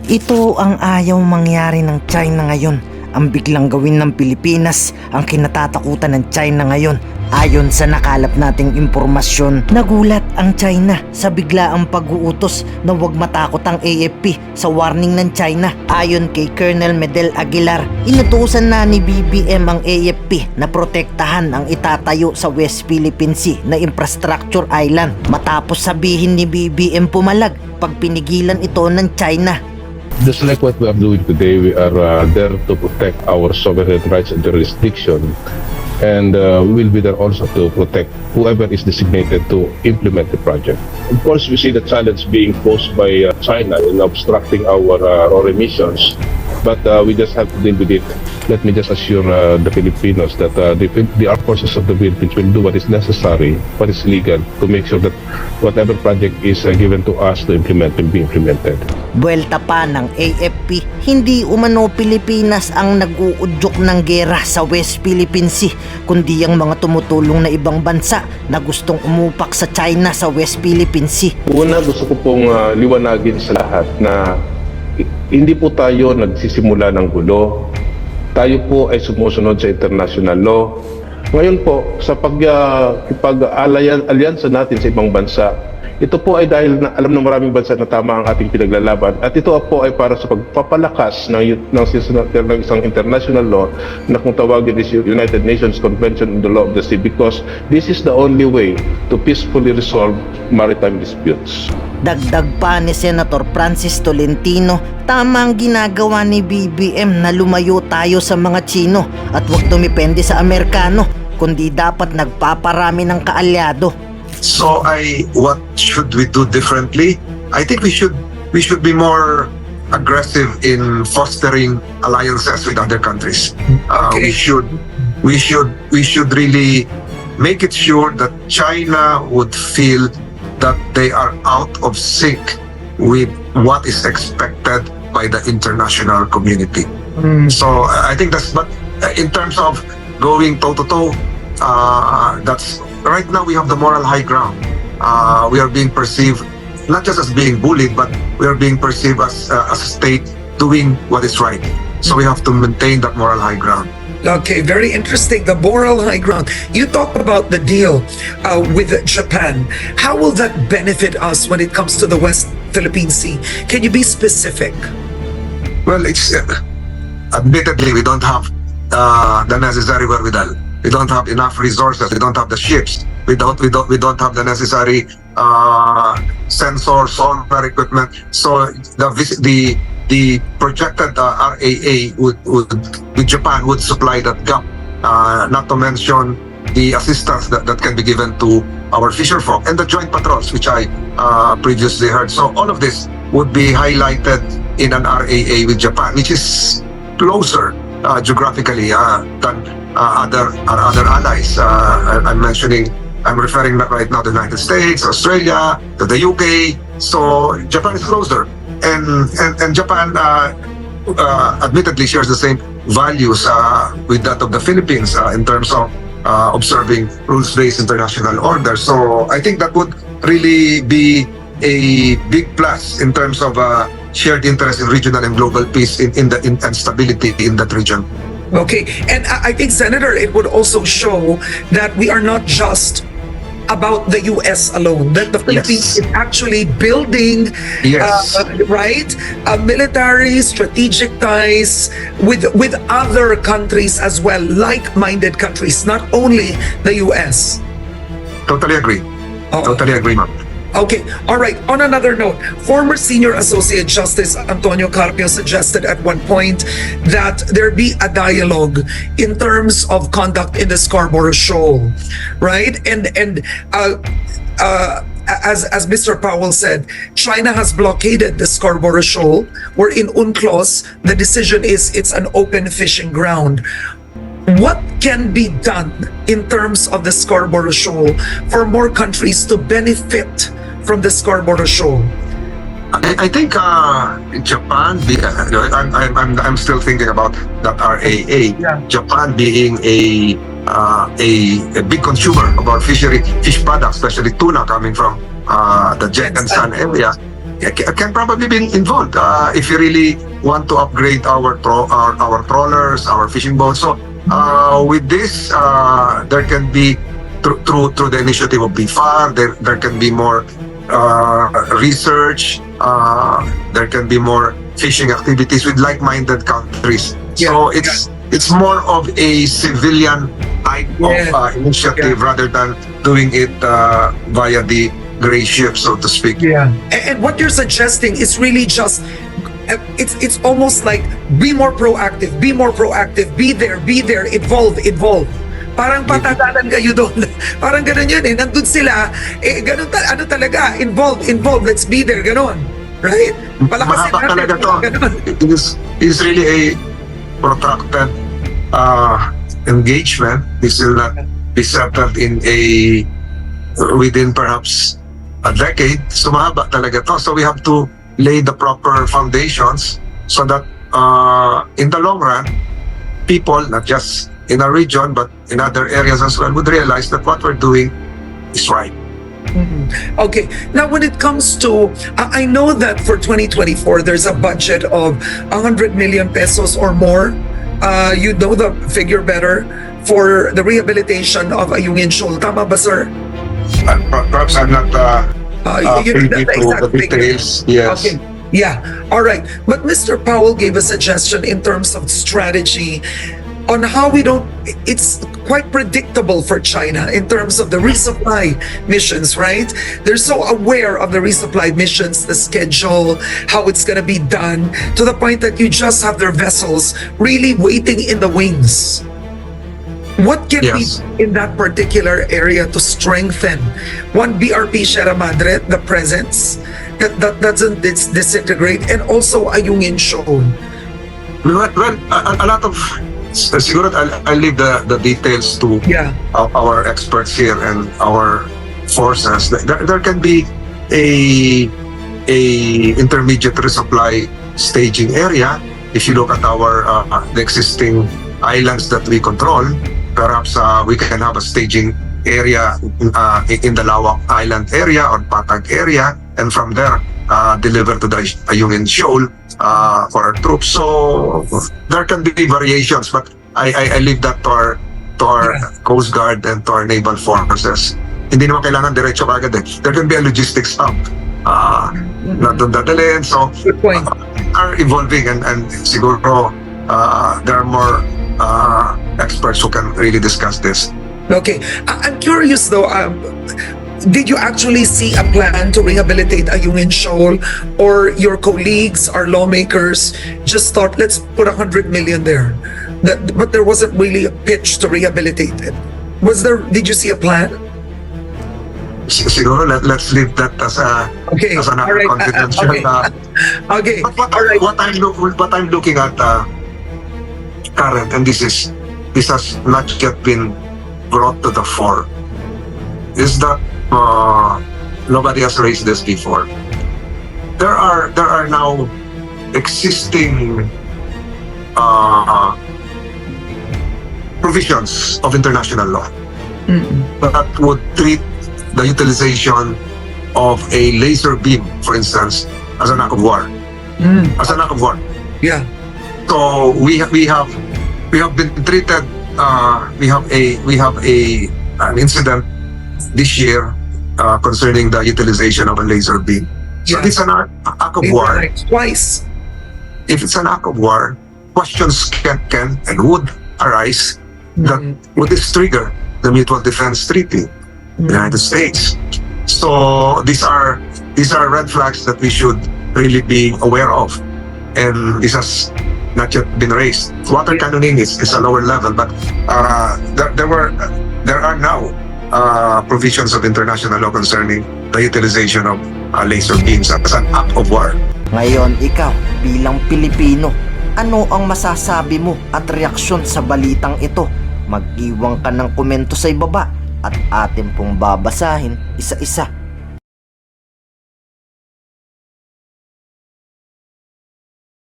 Ito ang ayaw mangyari ng China ngayon. Ang biglang gawin ng Pilipinas ang kinatatakutan ng China ngayon. Ayon sa nakalap nating impormasyon, nagulat ang China sa biglaang pag-uutos na huwag matakot ang AFP sa warning ng China. Ayon kay Colonel Medel Aguilar, inutusan na ni BBM ang AFP na protektahan ang itatayo sa West Philippine Sea na infrastructure island matapos sabihin ni BBM pumalag pag pinigilan ito ng China. Just like what we are doing today, we are there to protect our sovereign rights and jurisdiction. And we will be there also to protect whoever is designated to implement the project. Of course, we see the challenge being posed by China in obstructing our missions, but we just have to deal with it. Let me just assure the Filipinos that the armed forces of the Philippines will do what is necessary, what is legal, to make sure that whatever project is given to us to implement will be implemented. Buwelta pa ng AFP, hindi umano Pilipinas ang nag-uudyok ng gera sa West Philippine Sea, kundi ang mga tumutulong na ibang bansa na gustong umupak sa China sa West Philippine Sea. Una, gusto ko pong liwanagin sa lahat na hindi po tayo nagsisimula ng gulo. Tayo po ay sumusunod sa international law. Ngayon po, sa pag-alyansa natin sa ibang bansa, ito po ay dahil na alam ng maraming bansa na tama ang ating pinaglalaban, at ito po ay para sa pagpapalakas ng isang international law na kung tawagin is United Nations Convention on the Law of the Sea, because this is the only way to peacefully resolve maritime disputes. Dagdag pa ni Senator Francis Tolentino, tama ang ginagawa ni BBM na lumayo tayo sa mga Chino at huwag dumepende sa Amerikano, kundi dapat nagpaparami ng kaalyado. So what should we do differently? I think we should be more aggressive in fostering alliances with other countries. We should really make it sure that China would feel that they are out of sync with what is expected by the international community. So I think but in terms of going toe-to-toe, that's right now we have the moral high ground. We are being perceived not just as being bullied, but we are being perceived as a state doing what is right. So we have to maintain that moral high ground. Okay, very interesting. The moral high ground. You talked about the deal with Japan. How will that benefit us when it comes to the West Philippine Sea? Can you be specific? Well, it's admittedly we don't have the necessary wherewithal. We don't have enough resources. We don't have the ships. We don't have the necessary sensors, sonar equipment. So the projected RAA with Japan would supply that gap. Not to mention the assistance that can be given to our fisherfolk and the joint patrols, which I previously heard. So all of this would be highlighted in an RAA with Japan, which is closer geographically than our other allies. I'm referring right now to the United States, Australia, to the UK. So Japan is closer, and Japan admittedly shares the same values with that of the Philippines in terms of observing rules-based international order. So I think that would really be a big plus in terms of shared interest in regional and global peace and stability in that region. Okay, and I think, Senator, it would also show that we are not just about the U.S. alone, that the Philippines is actually building, military strategic ties with other countries as well, like-minded countries, not only the U.S. Totally agree. Totally agree, ma'am. Okay, all right. On another note, former Senior Associate Justice Antonio Carpio suggested at one point that there be a dialogue in terms of conduct in the Scarborough Shoal, right? And as Mr. Powell said, China has blockaded the Scarborough Shoal, where in UNCLOS, the decision is it's an open fishing ground. What can be done in terms of the Scarborough Shoal for more countries to benefit from the Scarborough Shoal? I think Japan. I'm still thinking about that RAA. Yeah. Japan being a big consumer of our fish products, especially tuna coming from the Jet and Sun area. can probably be involved if you really want to upgrade our trawlers, our fishing boats. So with this, there can be through the initiative of BFAR, there can be more research. There can be more fishing activities with like-minded countries. So it's more of a civilian type of initiative rather than doing it via the gray ship, so to speak. And what you're suggesting is really just it's almost like be more proactive, be there, involve. Parang patadalan kayo doon. Parang ganun yun eh. Nandun sila, ganun ano talaga, involve, let's be there, ganun. Right? Palakasin Mahaba talaga to. It is really a protracted engagement. This will not be settled within perhaps a decade. So mahaba talaga to. So we have to lay the proper foundations so that in the long run, people, not just in our region but in other areas as well, would realize that what we're doing is right. Okay, now when it comes to, I know that for 2024, there's a budget of 100 million pesos or more. You know the figure better for the rehabilitation of Ayungin Shoal. Tama ba, sir? Perhaps I'm not privy the to exact the details. Yes. Okay. Yeah, all right. But Mr. Powell gave a suggestion in terms of strategy on how it's quite predictable for China in terms of the resupply missions, right? They're so aware of the resupply missions, the schedule, how it's going to be done, to the point that you just have their vessels really waiting in the wings. What can be in that particular area to strengthen one BRP Sierra Madre, the presence that doesn't disintegrate, and also Ayungin Shoal? Well, a lot of siguro I'll leave the details to our experts here and our forces. There can be a intermediate resupply staging area. If you look at the existing islands that we control, perhaps we can have a staging area in the Lawak Island area or Patag area, and from there deliver to the Ayungin Shoal for our troops. So there can be variations, but I leave that to our Coast Guard and to our naval forces. Hindi naman kailangan diretso agad eh. There can be a logistics hub na doon dadalhin. So are evolving and siguro there are more experts who can really discuss this. Okay, I'm curious though, did you actually see a plan to rehabilitate Ayungin Shoal, or your colleagues, our lawmakers, just thought, let's put 100 million there? But there wasn't really a pitch to rehabilitate it. Did you see a plan? Siguro let's leave that as an confidential. Okay. But what I'm looking at current, and this has not yet been brought to the fore, is that nobody has raised this before. There are now existing provisions of international law that would treat the utilization of a laser beam, for instance, as an act of war. As an act of war. Yeah. So we have been treated. We have an incident this year concerning the utilization of a laser beam. So it's an act of war. Twice. If it's an act of war, questions can and would arise that would this trigger the Mutual Defense Treaty, the United States. So these are red flags that we should really be aware of, and this has not yet been raised. Water cannoning is a lower level, but there are now provisions of international law concerning the utilization of laser beams as an act of war. Ngayon, ikaw bilang Pilipino, ano ang masasabi mo at reaksyon sa balitang ito? Mag-iwan ka ng komento sa ibaba at atin pong babasahin isa-isa.